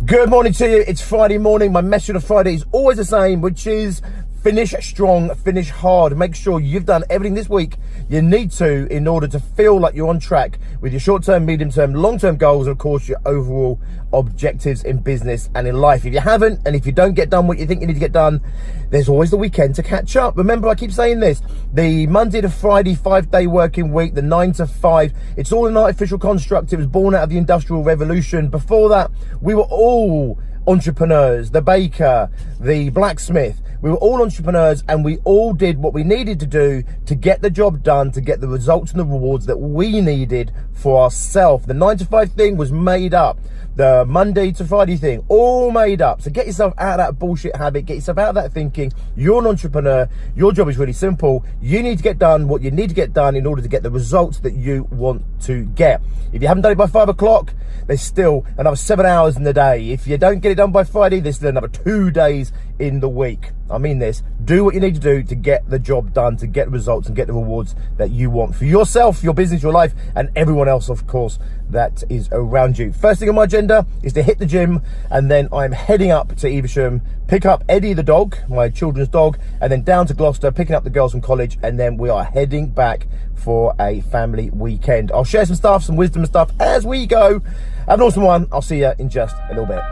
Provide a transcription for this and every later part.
Good morning to you. It's Friday morning. My message of Friday is always the same, which is finish strong, finish hard. Make sure you've done everything this week you need to in order to feel like you're on track with your short-term, medium-term, long-term goals, and of course your overall objectives in business and in life. If you haven't, and if you don't get done what you think you need to get done, there's always the weekend to catch up. Remember, I keep saying this, the Monday to Friday 5-day working week, the 9 to 5, it's all an artificial construct. It was born out of the Industrial Revolution. Before that, we were all entrepreneurs. The baker, the blacksmith, we were all entrepreneurs, and we all did what we needed to do to get the job done, to get the results and the rewards that we needed for ourselves. The 9 to 5 thing was made up. The Monday to Friday thing, all made up. So get yourself out of that bullshit habit. Get yourself out of that thinking. You're an entrepreneur. Your job is really simple. You need to get done what you need to get done in order to get the results that you want to get. If you haven't done it by 5 o'clock, there's still another 7 hours in the day. If you don't get it done by Friday, there's still another 2 days in the week. I mean this. Do what you need to do to get the job done, to get the results and get the rewards that you want for yourself, your business, your life, and everyone else, of course, that is around you. First thing on my agenda is to hit the gym, and then I'm heading up to Evesham, pick up Eddie the dog, my children's dog, and then down to Gloucester, picking up the girls from college, and then we are heading back for a family weekend. I'll share some stuff, some wisdom and stuff as we go. Have an awesome one. I'll see you in just a little bit.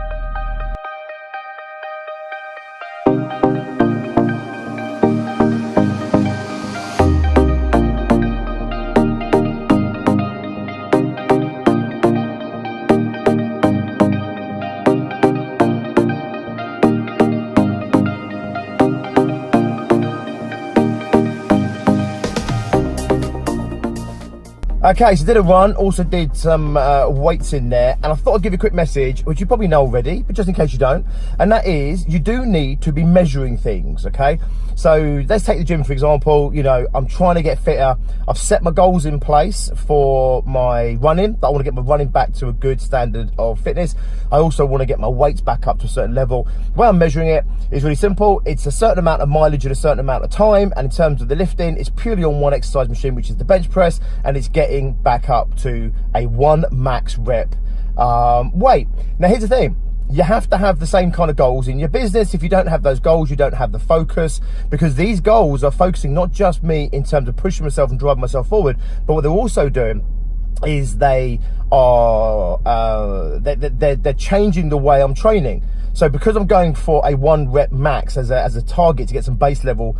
Okay, so did a run, also did some weights in there, and I thought I'd give you a quick message, which you probably know already, but just in case you don't, and that is, you do need to be measuring things, okay? So let's take the gym, for example. You know, I'm trying to get fitter. I've set my goals in place for my running. I want to get my running back to a good standard of fitness. I also want to get my weights back up to a certain level. The way I'm measuring it is really simple. It's a certain amount of mileage in a certain amount of time, and in terms of the lifting, it's purely on one exercise machine, which is the bench press, and it's getting back up to a 1 max rep weight. Now here's the thing, you have to have the same kind of goals in your business. If you don't have those goals, you don't have the focus, because these goals are focusing not just me in terms of pushing myself and driving myself forward, but what they're also doing is they are they're changing the way I'm training. So because I'm going for a 1 rep max as a target to get some base level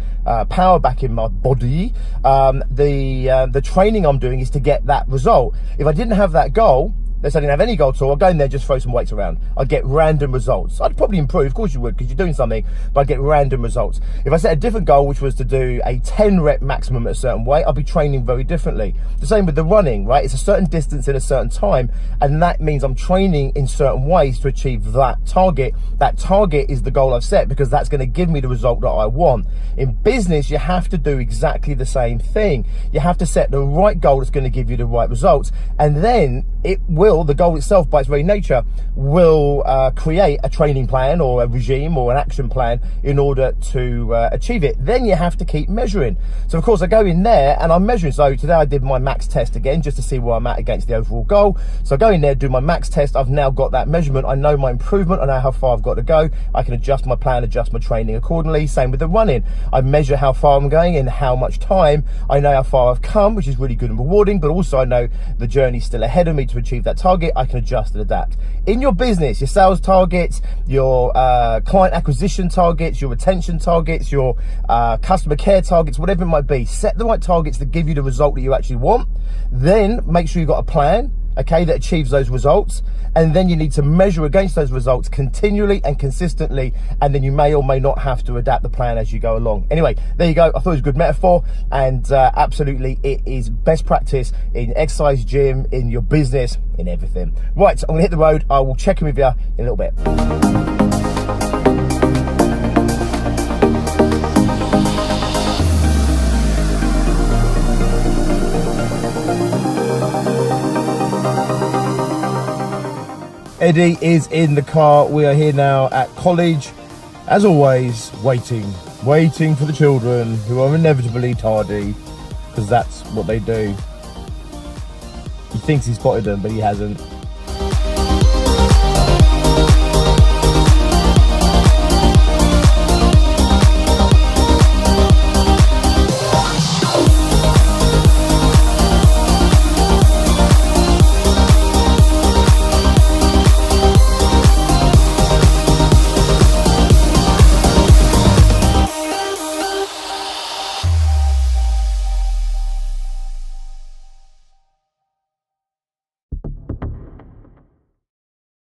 power back in my body, the training I'm doing is to get that result. If I didn't have that goal, let's say I didn't have any goal at all, I'd go in there, just throw some weights around. I'd get random results. I'd probably improve, of course you would, because you're doing something, but I'd get random results. If I set a different goal, which was to do a 10 rep maximum at a certain weight, I'd be training very differently. The same with the running, right? It's a certain distance in a certain time, and that means I'm training in certain ways to achieve that target. That target is the goal I've set, because that's going to give me the result that I want. In business, you have to do exactly the same thing. You have to set the right goal that's going to give you the right results, and then the goal itself by its very nature will create a training plan or a regime or an action plan in order to achieve it. Then you have to keep measuring. So of course I go in there and I'm measuring. So today I did my max test again, just to see where I'm at against the overall goal. So I go in there, do my max test. I've now got that measurement. I know my improvement. I know how far I've got to go. I can adjust my plan, adjust my training accordingly. Same with the running. I measure how far I'm going in how much time. I know how far I've come, which is really good and rewarding, but also I know the journey's still ahead of me to achieve that target. I can adjust and adapt. In your business, your sales targets, your client acquisition targets, your retention targets, your customer care targets, whatever it might be, set the right targets that give you the result that you actually want. Then make sure you've got a plan, okay, that achieves those results, and then you need to measure against those results continually and consistently, and then you may or may not have to adapt the plan as you go along. Anyway, there you go. I thought it was a good metaphor, and absolutely it is best practice in exercise, gym, in your business, in everything. Right, so I'm gonna hit the road. I will check in with you in a little bit. Eddie is in the car. We are here now at college, as always, waiting for the children who are inevitably tardy, because that's what they do. He thinks he spotted them, but he hasn't.